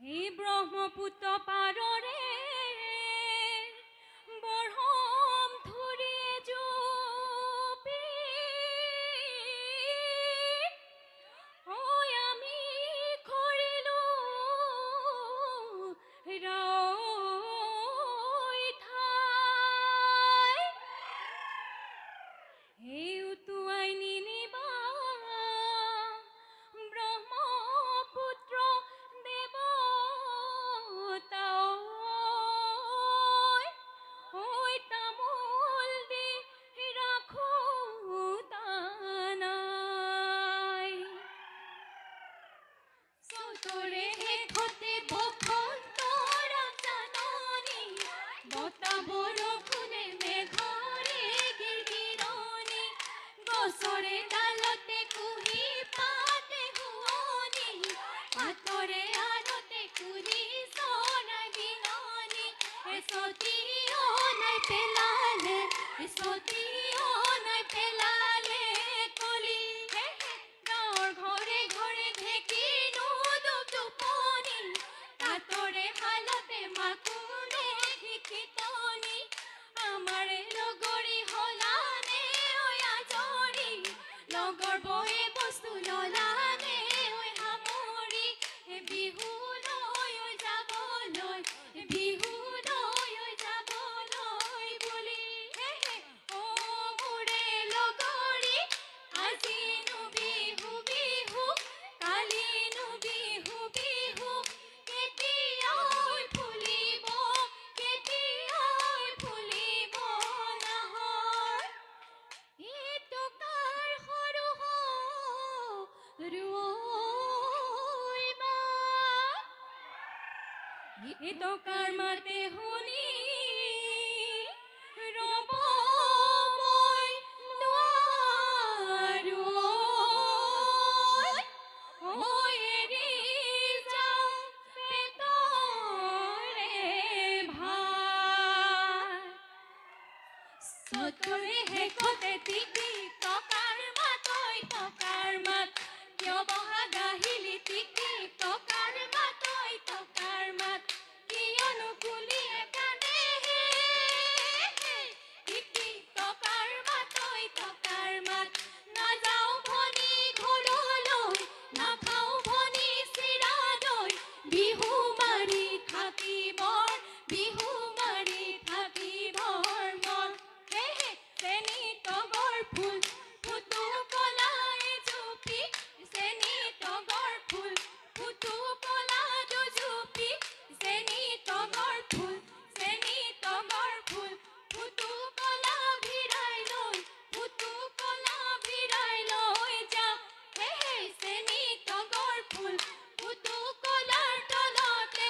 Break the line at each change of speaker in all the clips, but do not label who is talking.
এই ব্ৰহ্মপুত্ৰ পাৰৰে বৰহম ধৰি জুপি ঐ আমি খৰিলো ৰৈ ঠাই এই উটুৱাই নিনিবা ব্ৰহ্মপুত্ৰ দেৱতা ঐ তামোল দি ৰাখো তানাই চৌতৰে শেষতে বসন্তৰ জাননী বতাহ বৰষুণে মেঘৰে গিৰগিৰণি গছৰে ডালতে কুহি পাতে শুৱনি পাতৰে আৰতে কুলি চৰাই বিননি এচতি অনাই পেলালে এচতি অনাই পেলালে কলি গাঁৱৰ ঘৰে ঘৰে ঢেঁকীনো টোপনি তাতৰে শালতে মাকুৰে শিকিতনি আমাৰে লগৰী হলানে ঐ আজৰি লগৰ বয়ে বস্তু ললানে ঐ সামৰি বিহুলৈ যাবলৈ বিহুলৈ যাবলৈ বুলি অ মোৰে লগৰী আজিনো বিহু বিহু কালিনো বিহু বিহু কেতিয়াই ফুলিব কেতিয়াই ফুলিব নহয় এইটো কাৰ সৰু সৰুই মাত এইটো কাৰ মাতে শুনি ৰ'ব মই নোৱাৰো ঐ এৰি যাওঁ পেটৰে ভাত চতৰে শেষতে টিকি টকাৰ মাত ঐ টকাৰ মাত কিয় বহা গাহিলি টিকি টকাৰ মাত ঐ টকাৰ মাত কিয়নো কুলিয়ে কান্দে টিকি টকাৰ মাত ঐ টকাৰ মাত নাযাওঁ ভনী ঘৰলৈ নাখাওঁ ভনী চিৰা দৈ বিহু মাৰি থাকিবৰ বিহু মাৰি থাকিবৰ মন চেনি তগৰ ফুল ফুটু কলাই জুপি চেনি তগৰ ফুল ফুটু কলা দুজুপি চেনি তগৰ ফুল ফুটু কলা ভিৰাই লৈ ফুটু কলা ভিৰাই লৈ যা চেনি তগৰ ফুল ফুটু কলাৰ তলতে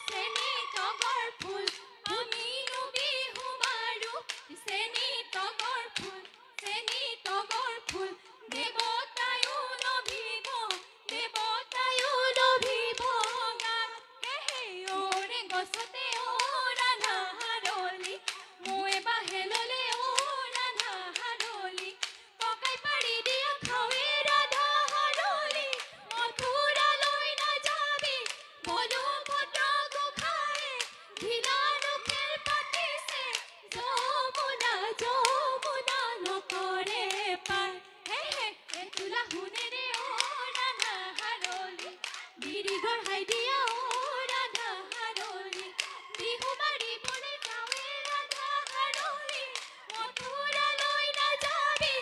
চেনি তগৰ ফুল আমিনো বিহু মাৰো চেনি তগৰ ফুল দেৱতায়ো লভিব গান ওৰে গছতে ও ৰাধা হাৰলি মই বাহে ললে ও ৰাধা হাৰলি ককাই পাৰি দিয়া খাৱে ৰাধা হাৰলি মথুৰালৈ নাযাবি বলো ভদ্ৰ গোসাঁয়ে ঢিলানো খেল পাতিছে যমুনা নকৰে পাৰ তোলা শুনেৰে ও ৰাধা হাৰলি বিৰি গঢ়াই দিয়া ও ৰাধা হাৰলি বিহু মাৰিবলৈ যাৱে ৰাধা হাৰলি মথুৰালৈ নাযাবি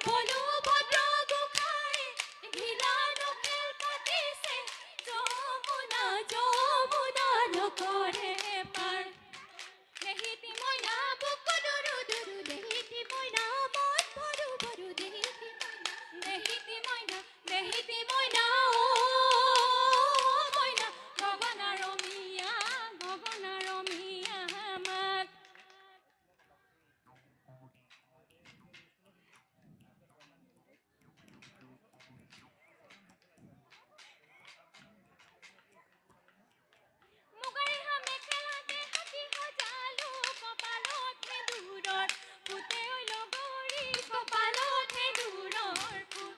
বলো ভদ্ৰ গোসাঁয়ে ঢিলানো খেল পাতিছে যমুনা নকৰে পাৰ দেহিতি মইনা বুকু দুৰু দুৰু দেহিতি মইনা মন ভৰু ভৰু দেহিতি মইনা ও মইনা গগনা ৰমীয়া মাত মুগাৰিহা মেখেলাতে হাতী সজালো কপালতহে দূৰৰ ফুটে ঐ লগৰী কপালতহে দূৰৰ ফুট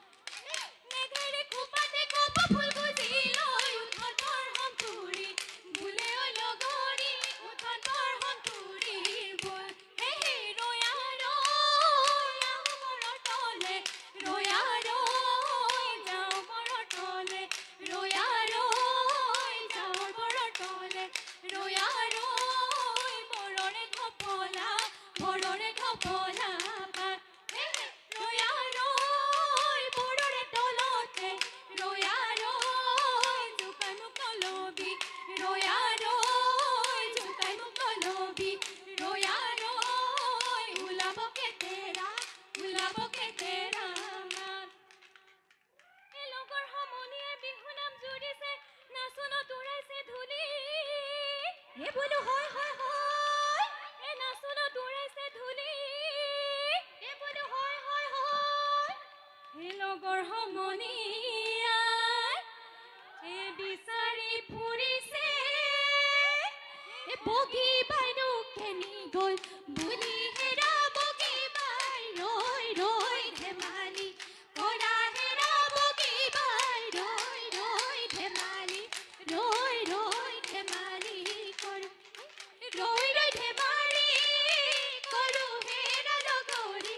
মেঘেৰে খোপাতে কপৌ ফুল গুজি লৈ উঠতৰ হম তুৰি দিছে নাচনত উৰাইছে ধূলি
হে বোলো হয় হয় হয়
এই নাচনত উৰাইছে ধূলি
হে বোলো হয় হয় হয়
এই লগৰ সমনীয়াই এই বিচাৰি ফুৰিছে
এ বগী বাইনো কেনি গ'ল বুলি হেৰা বগী বাই ৰৈ ৰৈ ধেমালি কৰা হেৰা বগী বাই ৰৈ ৰৈ ধেমালি ৰৈ ৰৈ ধেমালি কৰো ৰৈ ৰৈ ধেমালি কৰো হেৰা লগৰী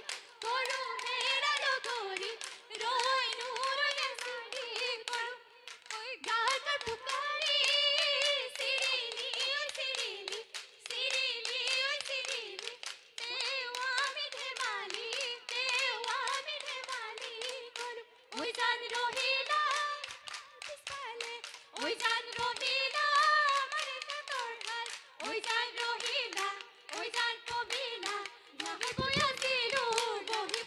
ৰৈ নৰৈ চুৰি কৰো ঐ গাঁৱৰ পুকাৰি চিৰিলি ঐ চিৰিলি চিৰিলি ঐ চিৰিলি তেও আমি ধেমালি কৰো ঐ জান ৰহিলা পিছফালে ঐ জান ৰহিলা আমাৰ কাতৰ হাল ঐ জান ৰহিলা ঐ জান কবিলা বহি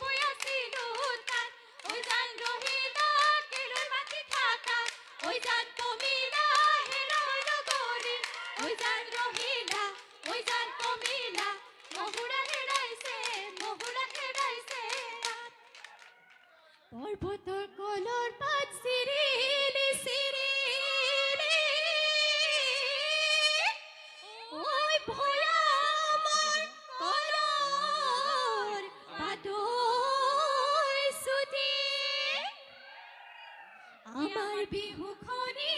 বৈ আছিলো তাত ঐ জান ৰহিলা কেলৈ মাতি থাকা ঐ জান কমিলা হেৰাই লগৰী ঐ জান ৰহিলা ঐ জান কমিলা মহুৰা হেৰাইছে পৰ্বতৰ কলৰ পাত চিৰিলি চিৰিলি ঐ ভয়ামৰ কলৰ পাতৈ চুটি আমাৰ বিহুখনি